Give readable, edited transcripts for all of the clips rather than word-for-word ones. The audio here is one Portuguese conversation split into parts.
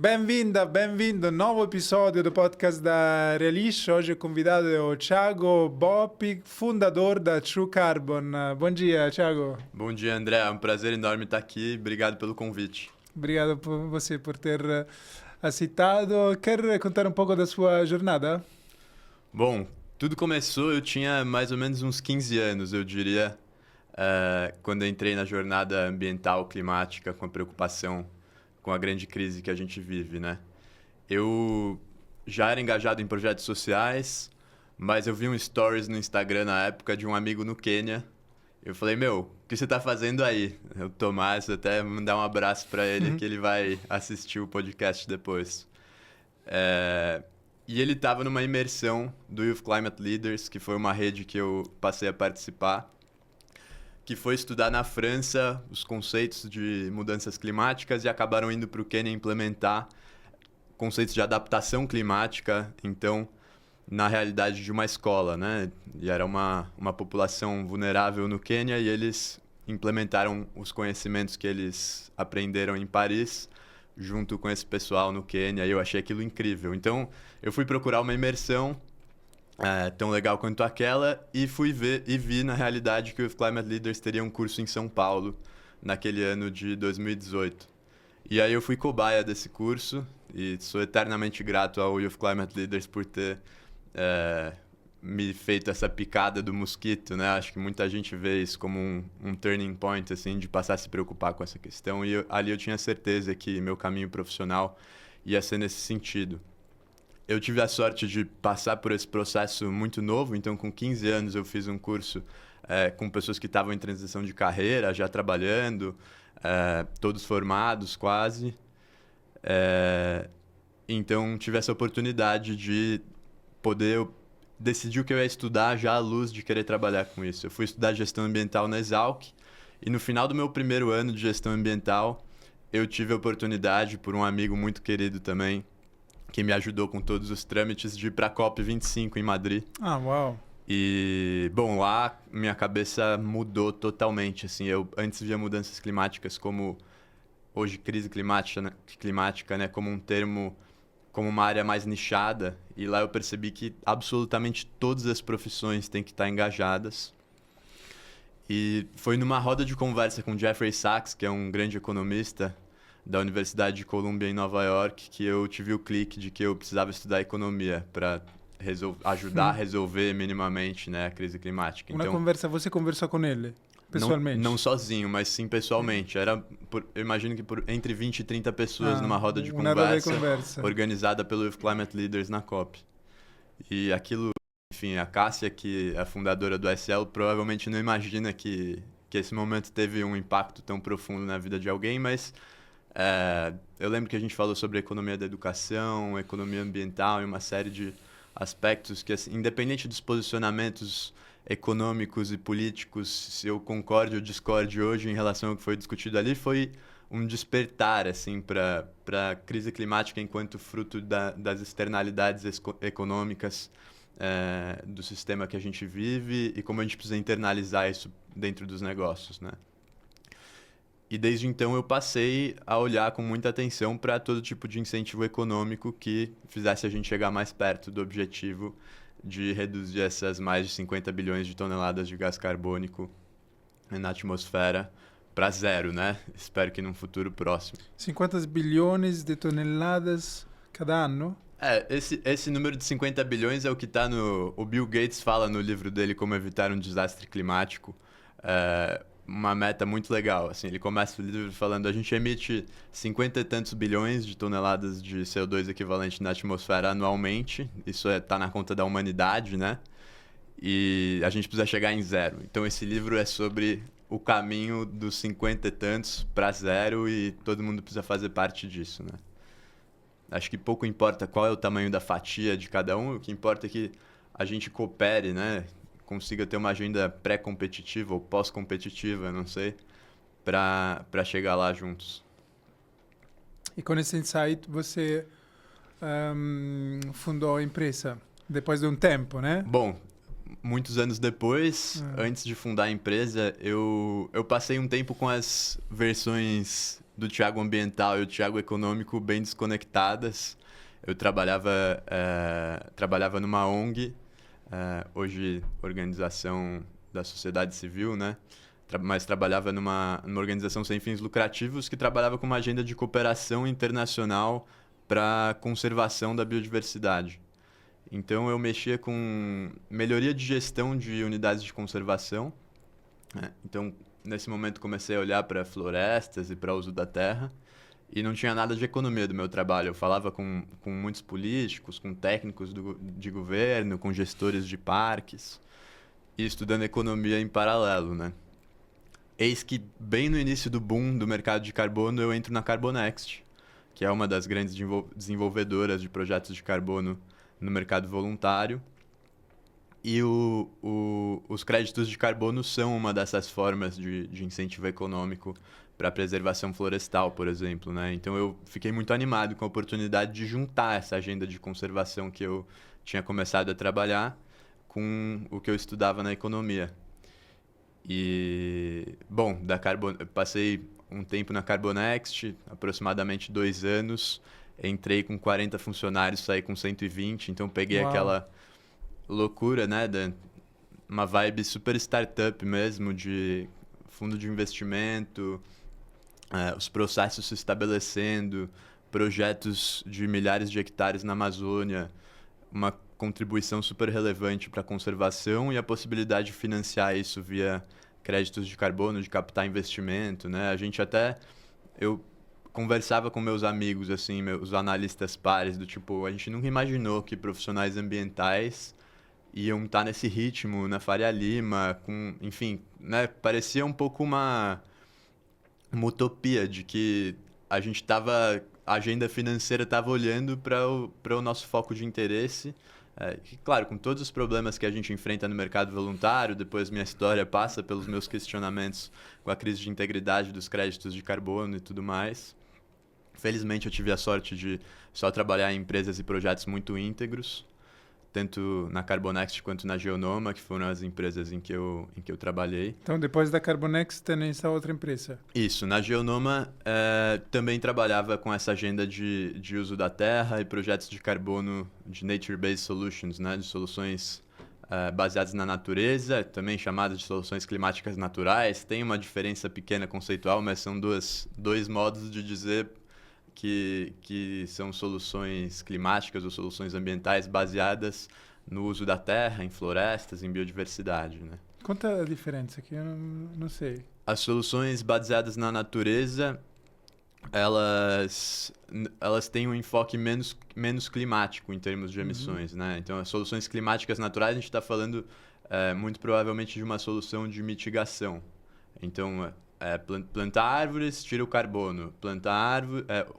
Bem-vindo, novo episódio do podcast da Realisce. Hoje convidado é o Thiago Boppi, fundador da True Carbon. Bom dia, Thiago. Bom dia, André. É um prazer enorme estar aqui. Obrigado pelo convite. Obrigado por você por ter aceitado. Quer contar um pouco da sua jornada? Bom, tudo começou, eu tinha mais ou menos uns 15 anos, eu diria, quando eu entrei na jornada ambiental, climática, com a preocupação com a grande crise que a gente vive, né? Eu já era engajado em projetos sociais, mas eu vi um stories no Instagram na época de um amigo no Quênia. Eu falei, meu, o que você tá fazendo aí? O Tomás, até mandar um abraço para ele, que ele vai assistir o podcast depois. E ele estava numa imersão do Youth Climate Leaders, que foi uma rede que eu passei a participar, que foi estudar na França os conceitos de mudanças climáticas e acabaram indo para o Quênia implementar conceitos de adaptação climática, então, na realidade de uma escola, né? E era uma população vulnerável no Quênia e eles implementaram os conhecimentos que eles aprenderam em Paris junto com esse pessoal no Quênia e eu achei aquilo incrível. Então, eu fui procurar uma imersão tão legal quanto aquela e fui ver e vi na realidade que o Youth Climate Leaders teria um curso em São Paulo naquele ano de 2018. E aí eu fui cobaia desse curso e sou eternamente grato ao Youth Climate Leaders por ter me feito essa picada do mosquito, né? Acho que muita gente vê isso como um turning point, assim, de passar a se preocupar com essa questão. E ali eu tinha certeza que meu caminho profissional ia ser nesse sentido. Eu tive a sorte de passar por esse processo muito novo, então com 15 anos eu fiz um curso com pessoas que estavam em transição de carreira, já trabalhando, todos formados quase. Então tive essa oportunidade de poder decidir o que eu ia estudar já à luz de querer trabalhar com isso. Eu fui estudar gestão ambiental na Exalc e no final do meu primeiro ano de gestão ambiental eu tive a oportunidade, por um amigo muito querido também, que me ajudou com todos os trâmites de ir para a COP25 em Madrid. Ah, uau! E, bom, lá minha cabeça mudou totalmente, assim, eu antes via mudanças climáticas como, hoje, crise climática, né, como um termo, como uma área mais nichada, e lá eu percebi que absolutamente todas as profissões têm que estar engajadas. E foi numa roda de conversa com Jeffrey Sachs, que é um grande economista, da Universidade de Columbia em Nova York, que eu tive o clique de que eu precisava estudar economia para ajudar a resolver minimamente, né, a crise climática. Você conversou com ele, pessoalmente? Não sozinho, mas sim pessoalmente. Era, eu imagino que entre 20 e 30 pessoas numa roda de conversa organizada pelo Youth Climate Leaders na COP. E aquilo, enfim, a Cássia, que é a fundadora do SL, provavelmente não imagina que esse momento teve um impacto tão profundo na vida de alguém, mas eu lembro que a gente falou sobre a economia da educação, economia ambiental e uma série de aspectos que, assim, independente dos posicionamentos econômicos e políticos, se eu concorde ou discorde hoje em relação ao que foi discutido ali, foi um despertar assim, para a crise climática enquanto fruto das externalidades econômicas do sistema que a gente vive e como a gente precisa internalizar isso dentro dos negócios, né? E desde então eu passei a olhar com muita atenção para todo tipo de incentivo econômico que fizesse a gente chegar mais perto do objetivo de reduzir essas mais de 50 bilhões de toneladas de gás carbônico na atmosfera para zero, né? Espero que num futuro próximo. 50 bilhões de toneladas cada ano? Esse número de 50 bilhões é o que está no... O Bill Gates fala no livro dele Como Evitar um Desastre Climático. Uma meta muito legal, assim, ele começa o livro falando a gente emite 50 e tantos bilhões de toneladas de CO2 equivalente na atmosfera anualmente, isso tá na conta da humanidade, né? E a gente precisa chegar em zero. Então esse livro é sobre o caminho dos 50 e tantos para zero e todo mundo precisa fazer parte disso, né? Acho que pouco importa qual é o tamanho da fatia de cada um, o que importa é que a gente coopere, né? Consiga ter uma agenda pré-competitiva ou pós-competitiva, não sei, para chegar lá juntos. E com esse insight você fundou a empresa depois de um tempo, né? Bom, muitos anos depois, antes de fundar a empresa, eu passei um tempo com as versões do Thiago ambiental e o Thiago econômico bem desconectadas. Eu trabalhava numa ONG, hoje Organização da Sociedade Civil, né? Mas trabalhava numa organização sem fins lucrativos que trabalhava com uma agenda de cooperação internacional para conservação da biodiversidade. Então, eu mexia com melhoria de gestão de unidades de conservação. Né? Então, nesse momento, comecei a olhar para florestas e para o uso da terra. E não tinha nada de economia do meu trabalho. Eu falava com muitos políticos, com técnicos de governo, com gestores de parques. E estudando economia em paralelo, né? Eis que, bem no início do boom do mercado de carbono, eu entro na Carbonext, que é uma das grandes desenvolvedoras de projetos de carbono no mercado voluntário. E os créditos de carbono são uma dessas formas de incentivo econômico para a preservação florestal, por exemplo, né? Então eu fiquei muito animado com a oportunidade de juntar essa agenda de conservação que eu tinha começado a trabalhar com o que eu estudava na economia. E, bom, eu passei um tempo na Carbonext, aproximadamente 2 anos. Entrei com 40 funcionários, saí com 120, então peguei Uau. aquela loucura, né? Uma vibe super startup mesmo, de fundo de investimento, os processos se estabelecendo, projetos de milhares de hectares na Amazônia, uma contribuição super relevante para a conservação e a possibilidade de financiar isso via créditos de carbono, de captar investimento, né? Eu conversava com meus amigos, assim, meus analistas pares, do tipo, a gente nunca imaginou que profissionais ambientais iam estar nesse ritmo na Faria Lima, enfim, né? Parecia um pouco uma utopia de que a agenda financeira estava olhando para o nosso foco de interesse. Claro, com todos os problemas que a gente enfrenta no mercado voluntário, depois minha história passa pelos meus questionamentos com a crise de integridade dos créditos de carbono e tudo mais. Felizmente, eu tive a sorte de só trabalhar em empresas e projetos muito íntegros, tanto na Carbonext quanto na Geonoma, que foram as empresas em que eu trabalhei. Então, depois da Carbonext, tem essa outra empresa. Isso, na Geonoma também trabalhava com essa agenda de uso da terra e projetos de carbono de Nature-Based Solutions, né? De soluções baseadas na natureza, também chamadas de soluções climáticas naturais. Tem uma diferença pequena conceitual, mas são dois modos de dizer que são soluções climáticas ou soluções ambientais baseadas no uso da terra, em florestas, em biodiversidade, né? Conta a diferença, que eu não sei. As soluções baseadas na natureza, elas têm um enfoque menos climático em termos de emissões, né? Então, as soluções climáticas naturais, a gente está falando muito provavelmente de uma solução de mitigação. Então, plantar árvores, tira o carbono.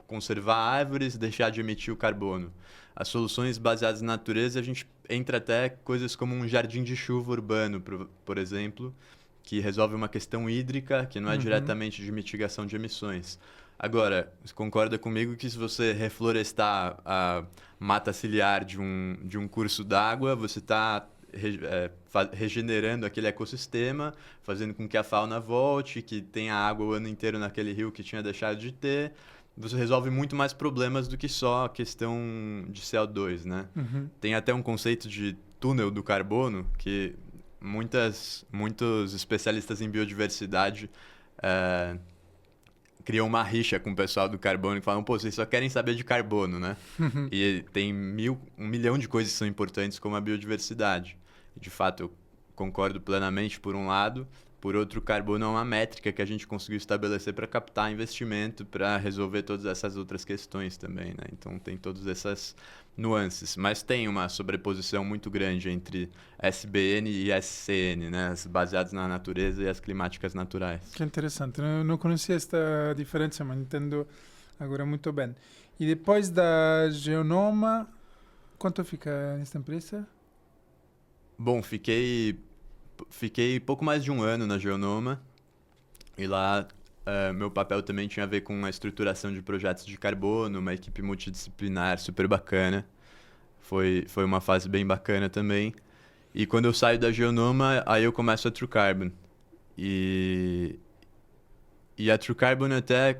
Conservar árvores, deixar de emitir o carbono. As soluções baseadas na natureza, a gente entra até coisas como um jardim de chuva urbano, por exemplo, que resolve uma questão hídrica, que não é diretamente de mitigação de emissões. Agora, você concorda comigo que se você reflorestar a mata ciliar de um curso d'água, você está regenerando aquele ecossistema, fazendo com que a fauna volte, que tenha água o ano inteiro naquele rio que tinha deixado de ter. Você resolve muito mais problemas do que só a questão de CO2, né? Tem até um conceito de túnel do carbono que muitos especialistas em biodiversidade criam uma rixa com o pessoal do carbono e falam, pô, vocês só querem saber de carbono, né? E tem 1 milhão de coisas que são importantes, como a biodiversidade. De fato, eu concordo plenamente por um lado. Por outro, o carbono é uma métrica que a gente conseguiu estabelecer para captar investimento, para resolver todas essas outras questões também, né? Então, tem todas essas nuances. Mas tem uma sobreposição muito grande entre SBN e SCN, né? As baseadas na natureza e as climáticas naturais. Que interessante. Não conhecia esta diferença, mas entendo agora muito bem. E depois da Geonoma, quanto fica nesta empresa? Bom, fiquei pouco mais de 1 ano na Geonoma e lá meu papel também tinha a ver com a estruturação de projetos de carbono, uma equipe multidisciplinar super bacana. Foi uma fase bem bacana também. E quando eu saio da Geonoma, aí eu começo a True Carbon. E a True Carbon até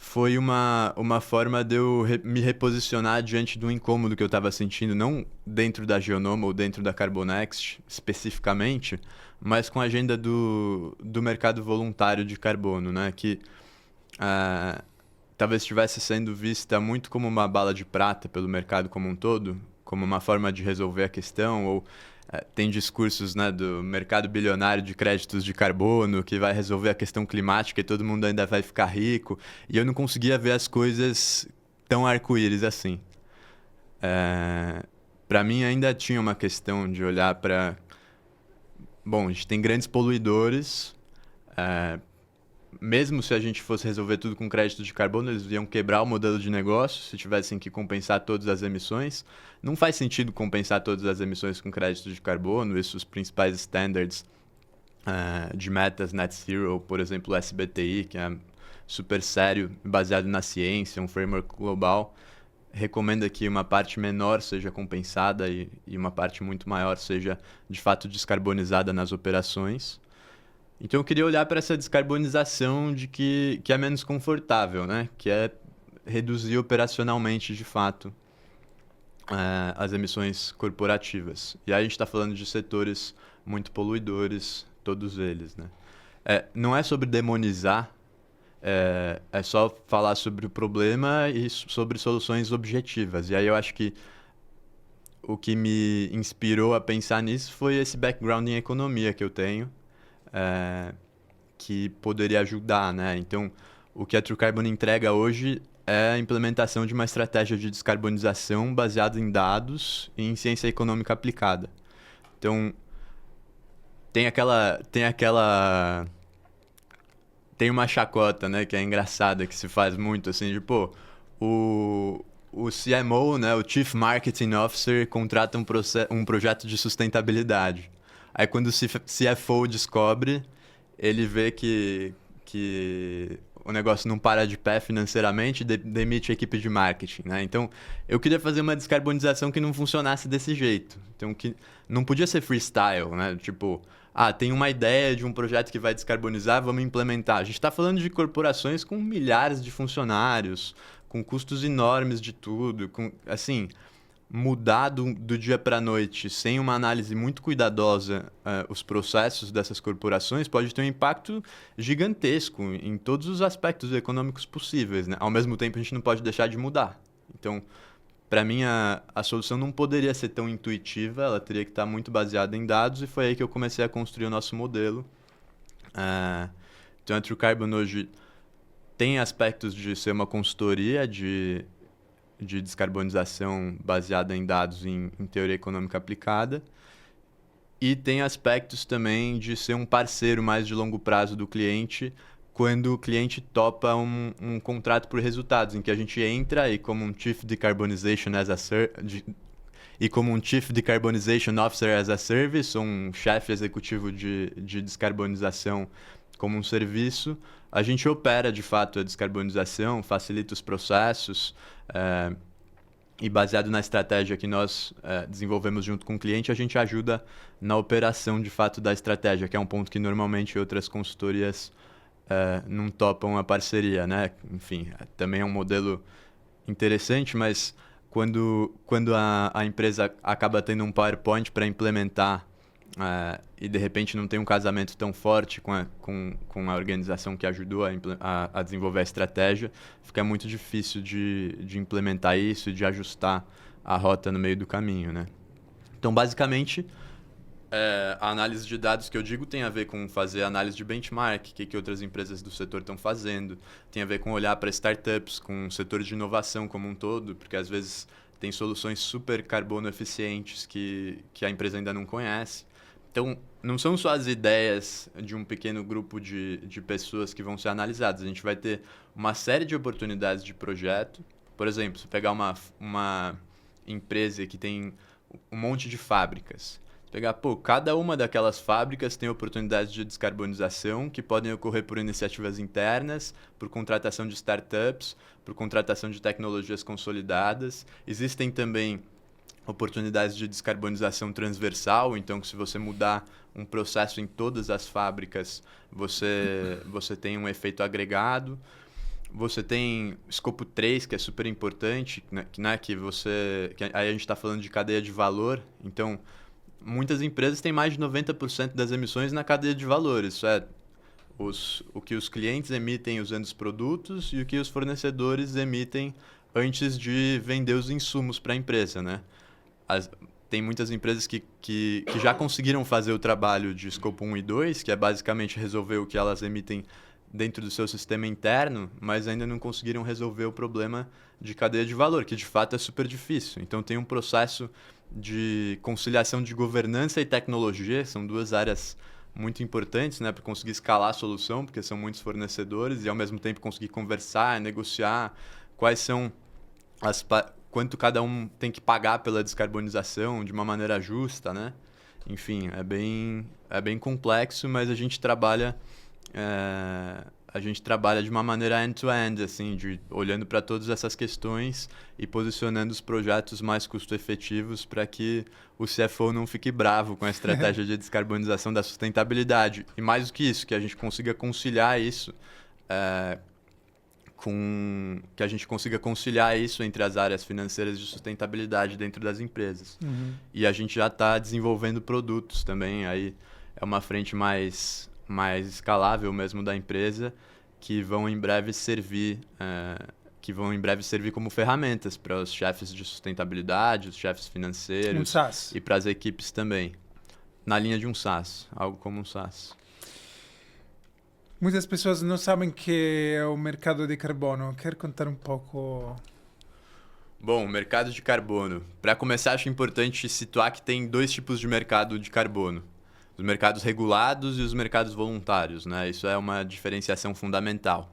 foi uma forma de eu me reposicionar diante do incômodo que eu estava sentindo, não dentro da Geonoma ou dentro da Carbonext especificamente, mas com a agenda do mercado voluntário de carbono, né? Que talvez estivesse sendo vista muito como uma bala de prata pelo mercado como um todo, como uma forma de resolver a questão, ou tem discursos, né, do mercado bilionário de créditos de carbono que vai resolver a questão climática e todo mundo ainda vai ficar rico. E eu não conseguia ver as coisas tão arco-íris assim. Para mim ainda tinha uma questão de olhar para... Bom, a gente tem grandes poluidores, mesmo se a gente fosse resolver tudo com crédito de carbono, eles iam quebrar o modelo de negócio se tivessem que compensar todas as emissões. Não faz sentido compensar todas as emissões com crédito de carbono. Isso, os principais standards de metas net zero, por exemplo, o SBTI, que é super sério, baseado na ciência, um framework global, recomenda que uma parte menor seja compensada e uma parte muito maior seja, de fato, descarbonizada nas operações. Então eu queria olhar para essa descarbonização de que é menos confortável, né? Que é reduzir operacionalmente, de fato, as emissões corporativas. E aí a gente está falando de setores muito poluidores, todos eles, né? Não é sobre demonizar, é só falar sobre o problema e sobre soluções objetivas. E aí eu acho que o que me inspirou a pensar nisso foi esse background em economia que eu tenho, que poderia ajudar, né? Então, o que a True Carbon entrega hoje é a implementação de uma estratégia de descarbonização baseada em dados e em ciência econômica aplicada. Então, tem uma chacota, né, que é engraçada, que se faz muito, assim, de, pô, o CMO, né, o Chief Marketing Officer, contrata um projeto de sustentabilidade. Aí quando o CFO descobre, ele vê que o negócio não para de pé financeiramente e demite a equipe de marketing, né? Então, eu queria fazer uma descarbonização que não funcionasse desse jeito. Então, que não podia ser freestyle, né? Tipo, tem uma ideia de um projeto que vai descarbonizar, vamos implementar. A gente está falando de corporações com milhares de funcionários, com custos enormes de tudo, assim... Mudar do dia para a noite sem uma análise muito cuidadosa os processos dessas corporações pode ter um impacto gigantesco em todos os aspectos econômicos possíveis, né? Ao mesmo tempo, a gente não pode deixar de mudar. Então, para mim, a solução não poderia ser tão intuitiva, ela teria que estar muito baseada em dados, e foi aí que eu comecei a construir o nosso modelo. Então, a True Carbon hoje tem aspectos de ser uma consultoria de descarbonização baseada em dados em teoria econômica aplicada, e tem aspectos também de ser um parceiro mais de longo prazo do cliente, quando o cliente topa um contrato por resultados, em que a gente entra e como um Chief Decarbonization Officer as a Service, ou um chefe executivo de descarbonização como um serviço, a gente opera de fato a descarbonização, facilita os processos, e baseado na estratégia que nós desenvolvemos junto com o cliente, a gente ajuda na operação de fato da estratégia, que é um ponto que normalmente outras consultorias não topam a parceria, né? Enfim, também é um modelo interessante, mas quando a empresa acaba tendo um PowerPoint para implementar e de repente não tem um casamento tão forte com a organização que ajudou a desenvolver a estratégia, fica muito difícil de implementar isso e de ajustar a rota no meio do caminho, né? Então, basicamente, a análise de dados que eu digo tem a ver com fazer análise de benchmark, o que outras empresas do setor estão fazendo, tem a ver com olhar para startups, com o setor de inovação como um todo, porque às vezes tem soluções super carbono eficientes que a empresa ainda não conhece. Então, não são só as ideias de um pequeno grupo de pessoas que vão ser analisadas. A gente vai ter uma série de oportunidades de projeto. Por exemplo, se pegar uma empresa que tem um monte de fábricas. Pegar, cada uma daquelas fábricas tem oportunidades de descarbonização que podem ocorrer por iniciativas internas, por contratação de startups, por contratação de tecnologias consolidadas. Existem também oportunidades de descarbonização transversal, então que se você mudar um processo em todas as fábricas, você tem um efeito agregado. você tem escopo 3, que é super importante, né, que aí a gente está falando de cadeia de valor. Então, muitas empresas têm mais de 90% das emissões na cadeia de valor. Isso é o que os clientes emitem usando os produtos e o que os fornecedores emitem antes de vender os insumos para a empresa, né? Tem muitas empresas que já conseguiram fazer o trabalho de escopo 1 e 2, que é basicamente resolver o que elas emitem dentro do seu sistema interno, mas ainda não conseguiram resolver o problema de cadeia de valor, que de fato é super difícil. Então tem um processo de conciliação de governança e tecnologia, são duas áreas muito importantes, né, para conseguir escalar a solução, porque são muitos fornecedores, e ao mesmo tempo conseguir conversar, negociar quais são quanto cada um tem que pagar pela descarbonização de uma maneira justa, né? Enfim, é bem complexo, mas a gente trabalha de uma maneira end-to-end, assim, olhando para todas essas questões e posicionando os projetos mais custo-efetivos para que o CFO não fique bravo com a estratégia de descarbonização da sustentabilidade. E mais do que isso, que a gente consiga conciliar isso que a gente consiga conciliar isso entre as áreas financeiras de sustentabilidade dentro das empresas. Uhum. E a gente já está desenvolvendo produtos também, aí é uma frente mais escalável mesmo da empresa, que vão em breve servir como ferramentas para os chefes de sustentabilidade, os chefes financeiros SaaS. E para as equipes também, na linha de um SaaS, algo como um SaaS. Muitas pessoas não sabem que é o mercado de carbono. Quer contar um pouco? Bom, mercado de carbono. Para começar, acho importante situar que tem dois tipos de mercado de carbono. Os mercados regulados e os mercados voluntários, né? Isso é uma diferenciação fundamental.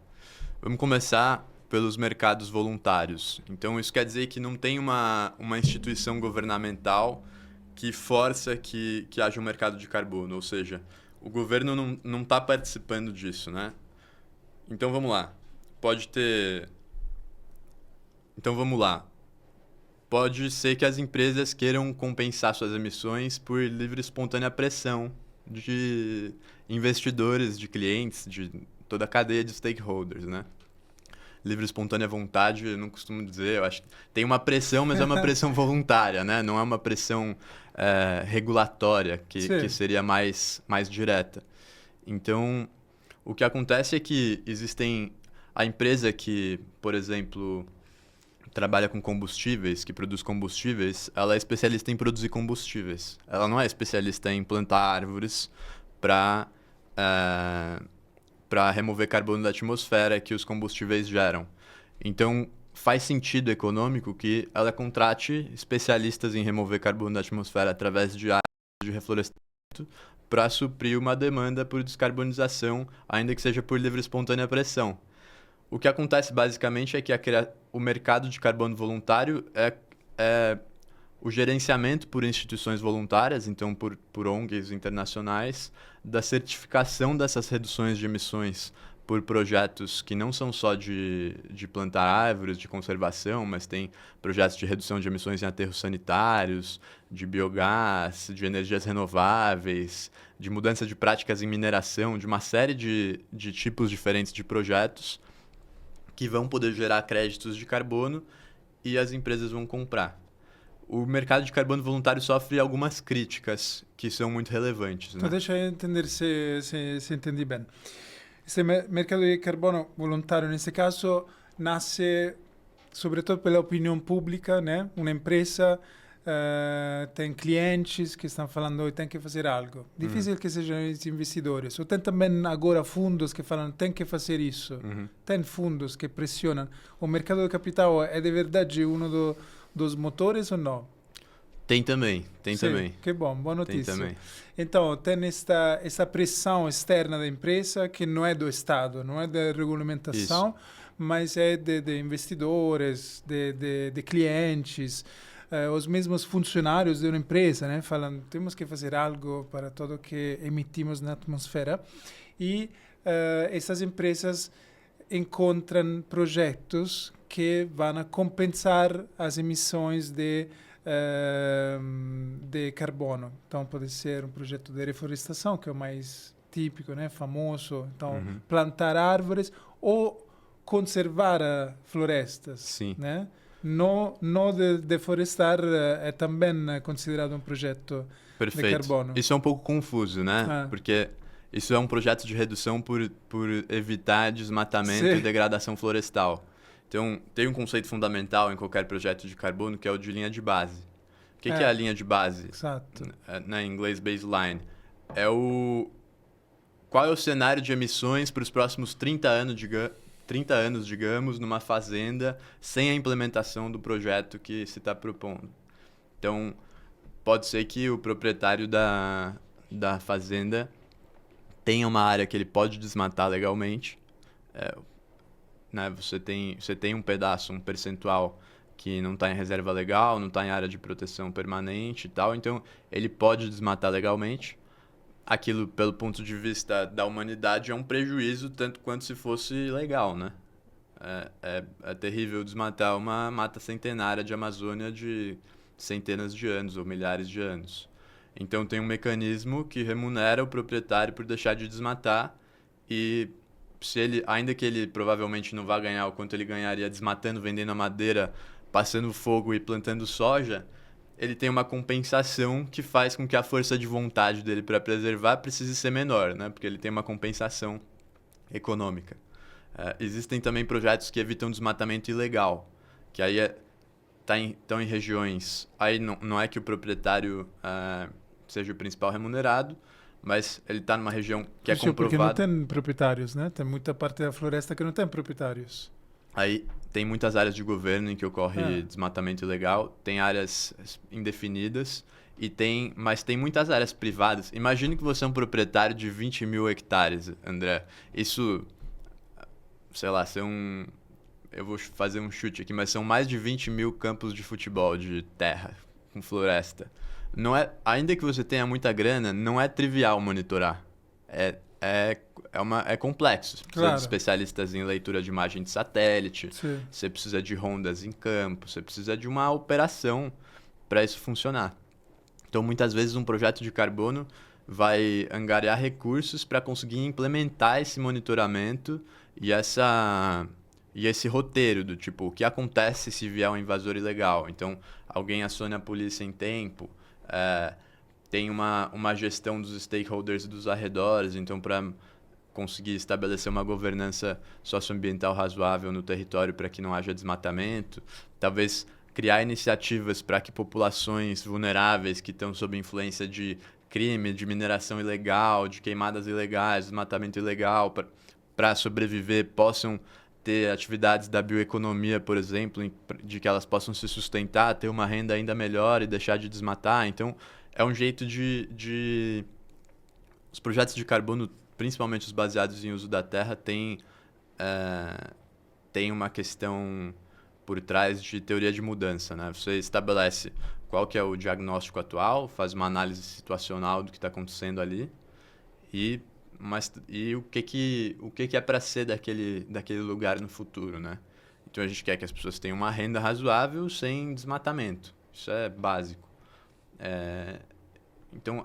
Vamos começar pelos mercados voluntários. Então, isso quer dizer que não tem uma instituição governamental que força que haja um mercado de carbono, ou seja, o governo não está participando disso, né? Então, vamos lá. Pode ser que as empresas queiram compensar suas emissões por livre e espontânea pressão de investidores, de clientes, de toda a cadeia de stakeholders, né? Livre e espontânea vontade, eu não costumo dizer, eu acho que tem uma pressão, mas é uma pressão voluntária, né? Não é uma pressão regulatória, que seria mais direta. Então, o que acontece é que a empresa que, por exemplo, trabalha com combustíveis, que produz combustíveis, ela é especialista em produzir combustíveis. Ela não é especialista em plantar árvores para remover carbono da atmosfera que os combustíveis geram. Então, faz sentido econômico que ela contrate especialistas em remover carbono da atmosfera através de áreas de reflorestamento para suprir uma demanda por descarbonização, ainda que seja por livre e espontânea pressão. O que acontece basicamente é que o mercado de carbono voluntário é o gerenciamento por instituições voluntárias, então por ONGs internacionais, da certificação dessas reduções de emissões por projetos que não são só de plantar árvores, de conservação, mas tem projetos de redução de emissões em aterros sanitários, de biogás, de energias renováveis, de mudança de práticas em mineração, de uma série de tipos diferentes de projetos que vão poder gerar créditos de carbono e as empresas vão comprar. O mercado de carbono voluntário sofre algumas críticas que são muito relevantes. Então, né? deixa eu entender se entendi bem. Esse mercado de carbono voluntário, nesse caso, nasce sobretudo pela opinião pública, né? Uma empresa tem clientes que estão falando que tem que fazer algo. Difícil que sejam os investidores. Ou tem também agora fundos que falam tem que fazer isso. Tem fundos que pressionam. O mercado de capital é de verdade um dos motores ou não? Tem também. Que bom, boa notícia. Tem também. Então, tem essa pressão externa da empresa que não é do Estado, não é da regulamentação, mas é de investidores, de clientes, os mesmos funcionários de uma empresa, né? Falam, temos que fazer algo para tudo que emitimos na atmosfera. E essas empresas encontram projetos que vão compensar as emissões de carbono. Então, pode ser um projeto de reflorestação, que é o mais típico, né? Famoso. Então, plantar árvores ou conservar florestas, Sim. né? Não de deforestar é também considerado um projeto de carbono. Isso é um pouco confuso, né? Ah. Porque isso é um projeto de redução por evitar desmatamento Sim. e degradação florestal. Então, tem um conceito fundamental em qualquer projeto de carbono que é o de linha de base. O que é a linha de base? Exato. Em inglês, baseline. Qual é o cenário de emissões para os próximos 30 anos, digamos, numa fazenda, sem a implementação do projeto que se está propondo. Então, pode ser que o proprietário da fazenda tenha uma área que ele pode desmatar legalmente. Né? Você tem um pedaço, um percentual que não está em reserva legal, não está em área de proteção permanente e tal, então ele pode desmatar legalmente. Aquilo, pelo ponto de vista da humanidade, é um prejuízo tanto quanto se fosse legal, né? É terrível desmatar uma mata centenária de Amazônia de centenas de anos ou milhares de anos. Então tem um mecanismo que remunera o proprietário por deixar de desmatar e ainda que ele provavelmente não vá ganhar o quanto ele ganharia desmatando, vendendo a madeira, passando fogo e plantando soja, ele tem uma compensação que faz com que a força de vontade dele para preservar precise ser menor, né? Porque ele tem uma compensação econômica. Existem também projetos que evitam desmatamento ilegal, que aí estão em regiões... Aí não é que o proprietário seja o principal remunerado, mas ele está numa região que é comprovado... Porque não tem proprietários, né? Tem muita parte da floresta que não tem proprietários. Aí tem muitas áreas de governo em que ocorre desmatamento ilegal, tem áreas indefinidas, mas tem muitas áreas privadas. Imagine que você é um proprietário de 20 mil hectares, André. Isso, sei lá, eu vou fazer um chute aqui, mas são mais de 20 mil campos de futebol de terra, com floresta. Ainda que você tenha muita grana, não é trivial monitorar. É complexo. Você precisa de especialistas em leitura de imagem de satélite, Sim. Você precisa de rondas em campo, você precisa de uma operação para isso funcionar. Então, muitas vezes, um projeto de carbono vai angariar recursos para conseguir implementar esse monitoramento e esse roteiro do tipo, o que acontece se vier um invasor ilegal. Então, alguém aciona a polícia em tempo, tem uma gestão dos stakeholders dos arredores, então para conseguir estabelecer uma governança socioambiental razoável no território para que não haja desmatamento, talvez criar iniciativas para que populações vulneráveis que estão sob influência de crime, de mineração ilegal, de queimadas ilegais, desmatamento ilegal, para sobreviver, possam ter atividades da bioeconomia, por exemplo, de que elas possam se sustentar, ter uma renda ainda melhor e deixar de desmatar. Então, é um jeito de... Os projetos de carbono, principalmente os baseados em uso da terra, tem uma questão por trás de teoria de mudança, né? Você estabelece qual que é o diagnóstico atual, faz uma análise situacional do que está acontecendo ali e o que é para ser daquele lugar no futuro, né? Então a gente quer que as pessoas tenham uma renda razoável sem desmatamento. Isso é básico. Então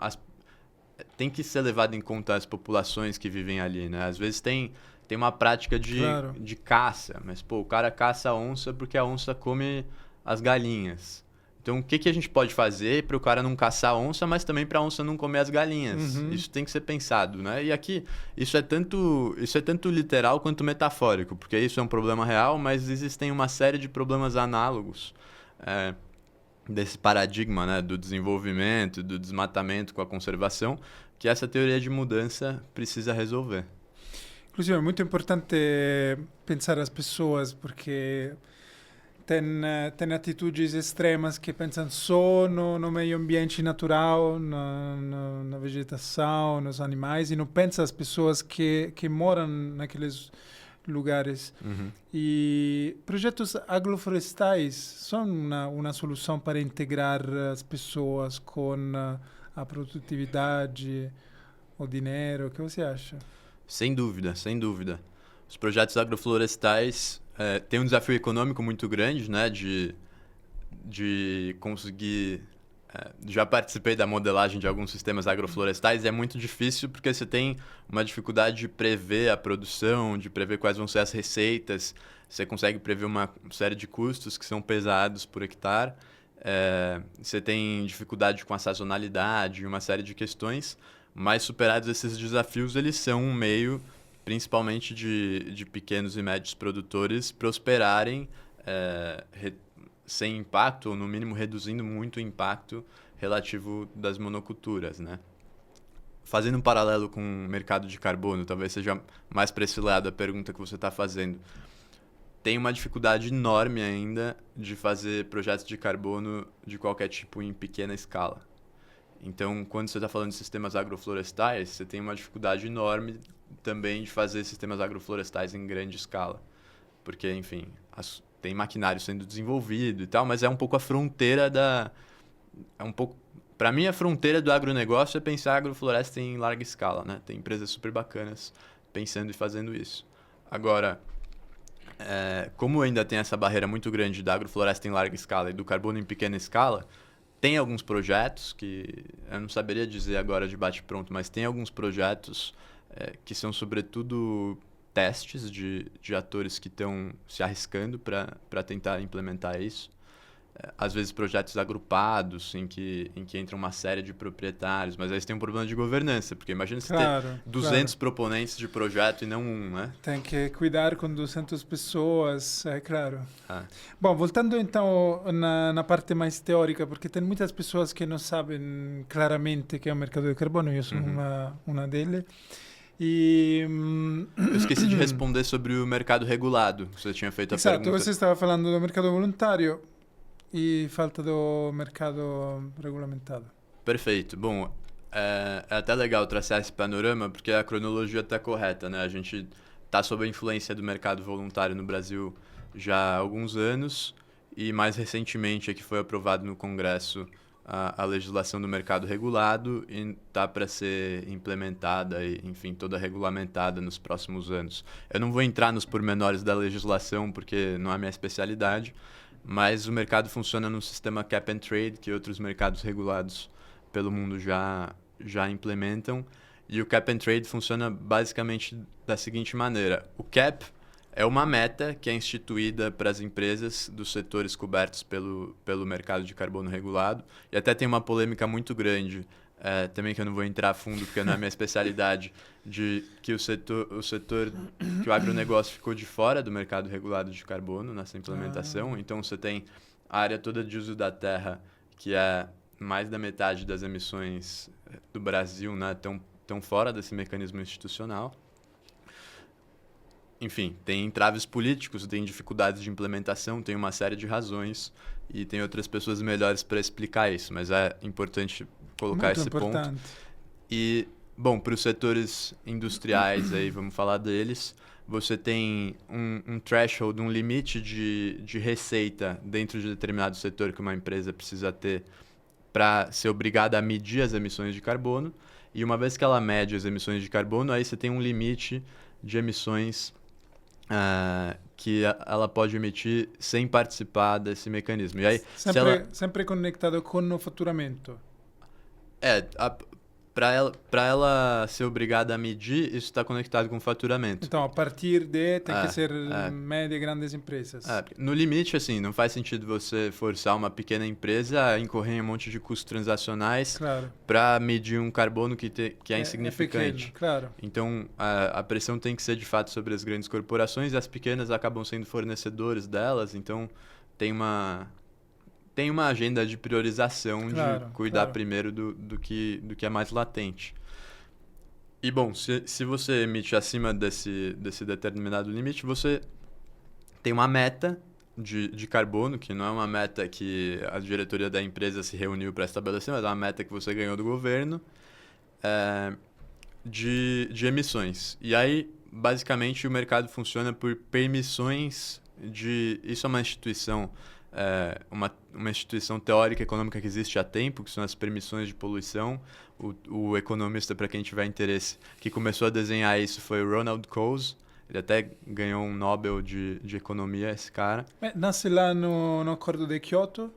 tem que ser levado em conta as populações que vivem ali, né? Às vezes tem uma prática de caça, mas pô, o cara caça a onça porque a onça come as galinhas. Então, o que a gente pode fazer para o cara não caçar a onça, mas também para a onça não comer as galinhas? Uhum. Isso tem que ser pensado, né? E aqui, isso é tanto literal quanto metafórico, porque isso é um problema real, mas existem uma série de problemas análogos desse paradigma, né, do desenvolvimento, do desmatamento com a conservação, que essa teoria de mudança precisa resolver. Inclusive, é muito importante pensar as pessoas, porque tem atitudes extremas que pensam só no meio ambiente natural, na vegetação, nos animais, e não pensam as pessoas que moram naqueles lugares. Uhum. E projetos agroflorestais são uma solução para integrar as pessoas com a produtividade, o dinheiro. O que você acha? Sem dúvida, sem dúvida. Os projetos agroflorestais têm um desafio econômico muito grande, né, de conseguir Já participei da modelagem de alguns sistemas agroflorestais e é muito difícil porque você tem uma dificuldade de prever a produção, de prever quais vão ser as receitas, você consegue prever uma série de custos que são pesados por hectare, você tem dificuldade com a sazonalidade, uma série de questões, mas superados esses desafios, eles são um meio, principalmente de pequenos e médios produtores, prosperarem sem impacto, ou no mínimo reduzindo muito o impacto relativo das monoculturas, né? Fazendo um paralelo com o mercado de carbono, talvez seja mais para esse lado a pergunta que você está fazendo. Tem uma dificuldade enorme ainda de fazer projetos de carbono de qualquer tipo em pequena escala. Então, quando você está falando de sistemas agroflorestais, você tem uma dificuldade enorme também de fazer sistemas agroflorestais em grande escala. Porque, enfim, tem maquinário sendo desenvolvido e tal, mas é um pouco a fronteira para mim, a fronteira do agronegócio é pensar agrofloresta em larga escala, né? Tem empresas super bacanas pensando e fazendo isso. Agora, como ainda tem essa barreira muito grande da agrofloresta em larga escala e do carbono em pequena escala, tem alguns projetos que eu não saberia dizer agora de bate-pronto, mas tem alguns projetos que são sobretudo testes de atores que estão se arriscando para tentar implementar isso. Às vezes projetos agrupados, em que entram uma série de proprietários, mas aí você tem um problema de governança, porque imagina você ter 200 proponentes de projeto e não um, né? Tem que cuidar com 200 pessoas, é claro. Bom, voltando então na parte mais teórica, porque tem muitas pessoas que não sabem claramente que é o mercado de carbono, eu sou uma delas. Eu esqueci de responder sobre o mercado regulado. Você tinha feito a pergunta. Exato, você estava falando do mercado voluntário e falta do mercado regulamentado. Perfeito. Bom, é até legal traçar esse panorama, porque a cronologia está correta, né? A gente está sob a influência do mercado voluntário no Brasil já há alguns anos e mais recentemente é que foi aprovado no Congresso a legislação do mercado regulado e está para ser implementada e, enfim, toda regulamentada nos próximos anos. Eu não vou entrar nos pormenores da legislação porque não é minha especialidade, mas o mercado funciona no sistema cap and trade que outros mercados regulados pelo mundo já implementam. E o cap and trade funciona basicamente da seguinte maneira. O cap é uma meta que é instituída para as empresas dos setores cobertos pelo mercado de carbono regulado. E até tem uma polêmica muito grande, também que eu não vou entrar a fundo porque não é minha especialidade, de que o setor, que o agronegócio ficou de fora do mercado regulado de carbono nessa implementação. Então você tem a área toda de uso da terra, que é mais da metade das emissões do Brasil, né, tão fora desse mecanismo institucional. Enfim, tem entraves políticos, tem dificuldades de implementação, tem uma série de razões e tem outras pessoas melhores para explicar isso, mas é importante colocar esse ponto. E, bom, para os setores industriais, aí vamos falar deles, você tem um threshold, um limite de receita dentro de determinado setor que uma empresa precisa ter para ser obrigada a medir as emissões de carbono, e uma vez que ela mede as emissões de carbono, aí você tem um limite de emissões que ela pode emitir sem participar desse mecanismo. E aí, sempre conectado com o faturamento. Para ela ser obrigada a medir, isso está conectado com o faturamento. Então, a partir de tem que ser média e grandes empresas. No limite, assim, não faz sentido você forçar uma pequena empresa a incorrer em um monte de custos transacionais para medir um carbono que é insignificante. Pequeno, claro. Então, a pressão tem que ser, de fato, sobre as grandes corporações e as pequenas acabam sendo fornecedores delas. Então, tem uma agenda de priorização de cuidar primeiro do que é mais latente. E, bom, se você emite acima desse determinado limite, você tem uma meta de carbono, que não é uma meta que a diretoria da empresa se reuniu para estabelecer, mas é uma meta que você ganhou do governo de emissões. E aí, basicamente, o mercado funciona por permissões Isso é uma instituição... uma instituição teórica econômica que existe há tempo, que são as permissões de poluição. O economista, para quem tiver interesse, que começou a desenhar isso foi o Ronald Coase. Ele até ganhou um Nobel de economia, esse cara. Nasce lá no Acordo de Kyoto?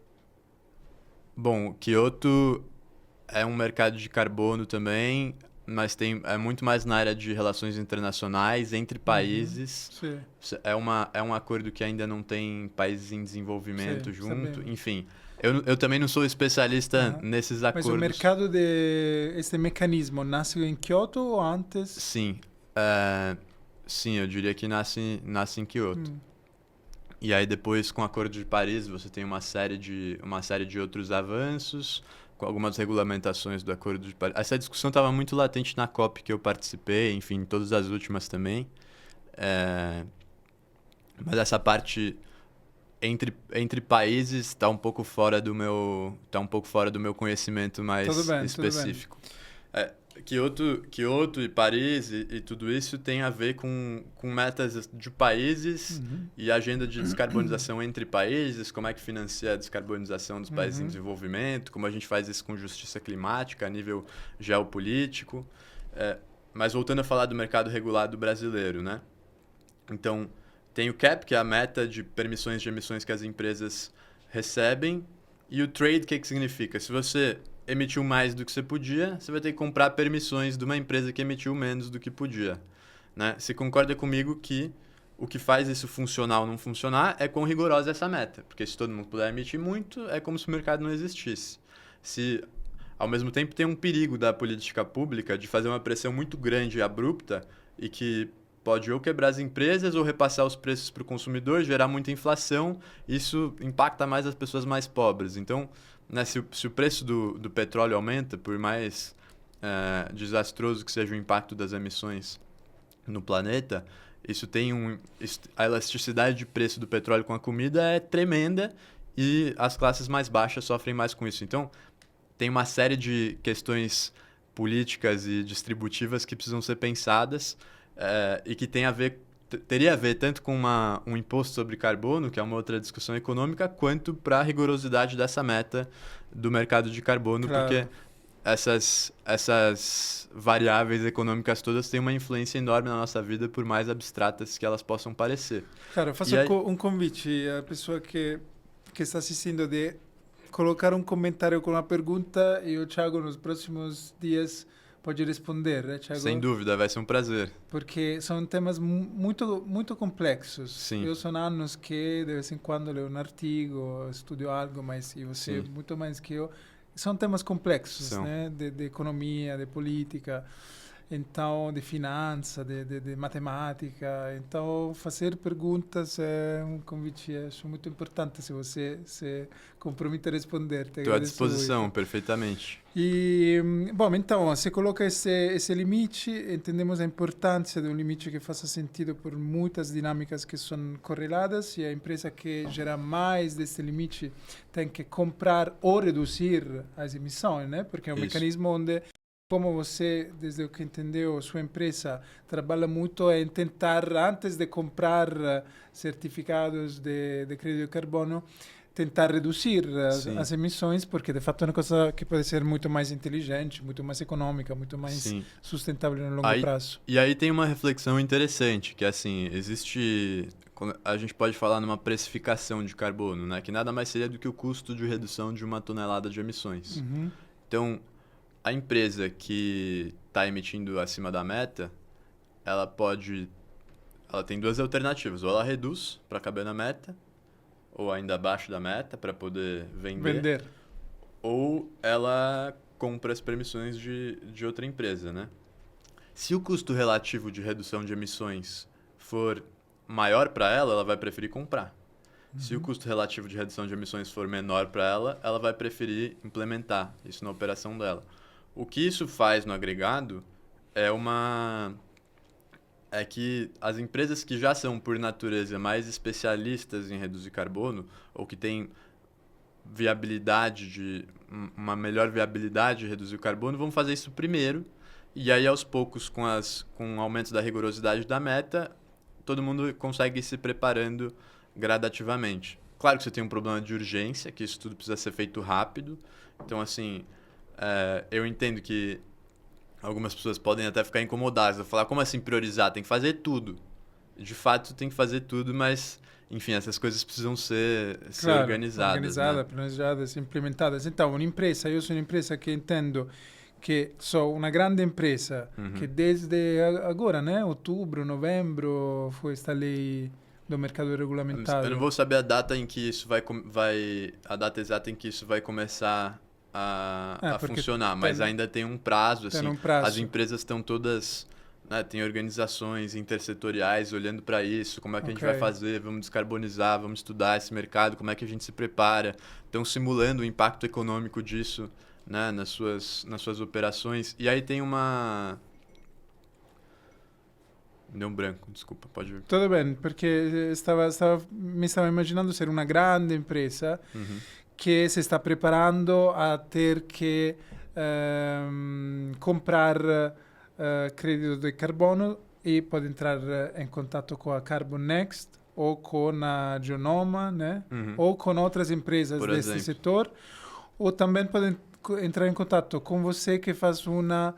Bom, Kyoto é um mercado de carbono também, mas é muito mais na área de relações internacionais entre países. Sim, É um acordo que ainda não tem países em desenvolvimento sim, junto. sabemos. Enfim, eu também não sou especialista Aham. nesses Mas o acordos. mercado de este mecanismo nasce em Kyoto ou antes? Sim, sim, eu diria que nasce em Kyoto. Hum, E aí depois, com o Acordo de Paris, você tem uma série de outros avanços, com algumas regulamentações do Acordo de Paris. Essa discussão estava muito latente na COP que eu participei, enfim, todas as últimas também. É, mas essa parte entre países está um pouco fora tá um pouco fora do meu conhecimento tudo mais bem, tudo bem. específico. É, Kyoto e Paris e tudo isso tem a ver com metas de países Uhum, e agenda de descarbonização entre países, como é que financia a descarbonização dos países em uhum. desenvolvimento, como a gente faz isso com justiça climática a nível geopolítico. É, mas voltando a falar do mercado regulado brasileiro, né? Então, tem o cap, que é a meta de permissões de emissões que as empresas recebem, e o trade, o que significa? Se você emitiu mais do que você podia, você vai ter que comprar permissões de uma empresa que emitiu menos do que podia. Né? Você concorda comigo que o que faz isso funcionar ou não funcionar é quão rigorosa é essa meta. Porque se todo mundo puder emitir muito, é como se o mercado não existisse. Se, ao mesmo tempo, tem um perigo da política pública de fazer uma pressão muito grande e abrupta e que pode ou quebrar as empresas ou repassar os preços para o consumidor, gerar muita inflação, isso impacta mais as pessoas mais pobres. Então, né, se o preço do petróleo aumenta, por mais desastroso que seja o impacto das emissões no planeta, a elasticidade de preço do petróleo com a comida é tremenda e as classes mais baixas sofrem mais com isso. Então, tem uma série de questões políticas e distributivas que precisam ser pensadas e que teria a ver tanto com um imposto sobre carbono, que é uma outra discussão econômica, quanto para a rigorosidade dessa meta do mercado de carbono, porque Claro. essas variáveis econômicas todas têm uma influência enorme na nossa vida, por mais abstratas que elas possam parecer. Claro, faço E aí, um convite à pessoa que está assistindo de colocar um comentário com uma pergunta e o Thiago nos próximos dias pode responder, né, sem Thiago? dúvida, vai ser um prazer. Porque são temas muito complexos. Sim, Eu sou anos que de vez em quando leio um artigo, estudo algo, mas e você sim, muito mais que eu. São temas complexos, são. né? De economia, de política, então de finança, de matemática. Então fazer perguntas é um convite, acho muito importante se você se compromete a responder. Te Estou à agradeço disposição, muito. perfeitamente. E, bom, então, se coloca esse limite, entendemos a importância de um limite que faça sentido por muitas dinâmicas que são correladas, e a empresa que gera mais desse limite tem que comprar ou reduzir as emissões, né? Porque é um Isso. mecanismo onde, como você, desde o que entendeu, sua empresa trabalha muito em tentar, antes de comprar certificados de crédito de carbono, tentar reduzir Sim, as emissões, porque de fato é uma coisa que pode ser muito mais inteligente, muito mais econômica, muito mais sim. sustentável no longo Aí, prazo. e aí tem uma reflexão interessante, que assim, a gente pode falar numa precificação de carbono, né? Que nada mais seria do que o custo de redução de uma tonelada de emissões. Uhum. Então, a empresa que está emitindo acima da meta, ela tem duas alternativas, ou ela reduz para caber na meta, ou ainda abaixo da meta para poder Vender. ou ela compra as permissões de outra empresa, né? Se o custo relativo de redução de emissões for maior para ela, ela vai preferir comprar. Se o custo relativo de redução de emissões for menor para ela, ela vai preferir implementar isso na operação dela. O que isso faz no agregado é que as empresas que já são, por natureza, mais especialistas em reduzir carbono, ou que têm uma melhor viabilidade de reduzir o carbono, vão fazer isso primeiro. E aí, aos poucos, com o aumento da rigorosidade da meta, todo mundo consegue ir se preparando gradativamente. Claro que você tem um problema de urgência, que isso tudo precisa ser feito rápido. Então, assim, eu entendo que algumas pessoas podem até ficar incomodadas, falar, como assim priorizar? Tem que fazer tudo. De fato, tem que fazer tudo, mas, enfim, essas coisas precisam ser Claro, organizadas, né? planejadas, implementadas. Então, io sono un'impresa che intendo che so una grande impresa che desde agora, né, outubro, novembro, foi esta lei do mercado Eu não regulamentado. vou saber a data em que isso a data exata em que isso vai começar a Porque funcionar, mas ainda tem um prazo, tem assim, um prazo. as empresas estão todas, né, tem organizações intersetoriais olhando para isso, como é que a gente vai fazer, vamos descarbonizar, vamos estudar esse mercado, como é que a gente se prepara, estão simulando o impacto econômico disso, né, nas suas operações, e aí tem uma... Me deu um branco, desculpa, pode... Tudo bem, porque mi stavo immaginando ser una grande impresa che si sta preparando a ter que comprar crédito de carbono e pode entrar em contato com a Carbon Next ou com a Geonoma, né? Ou com outras empresas Por deste exemplo. setor, ou também pode entrar em contato com você que faz uma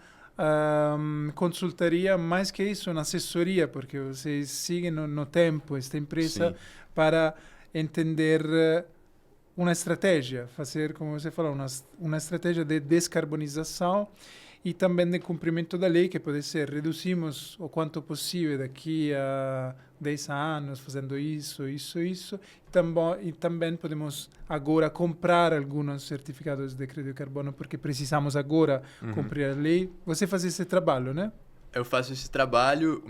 consultoria, mais que isso, uma assessoria, porque você segue no tempo esta empresa Sim. para entender uma estratégia, fazer, como você falou, uma estratégia de descarbonização e também de cumprimento da lei, que pode ser reduzimos o quanto possível daqui a 10 anos fazendo isso. E também podemos agora comprar alguns certificados de crédito de carbono, porque precisamos agora cumprir a lei. Você faz esse trabalho, né? Eu faço esse trabalho,